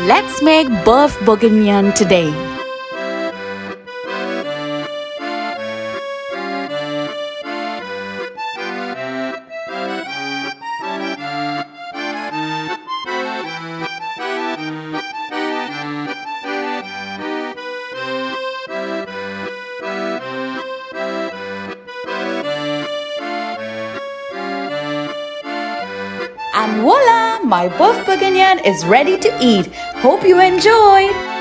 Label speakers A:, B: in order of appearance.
A: let's make Boeuf Bourguignon today. And voila! My Boeuf Bourguignon is ready to eat. Hope you enjoyed!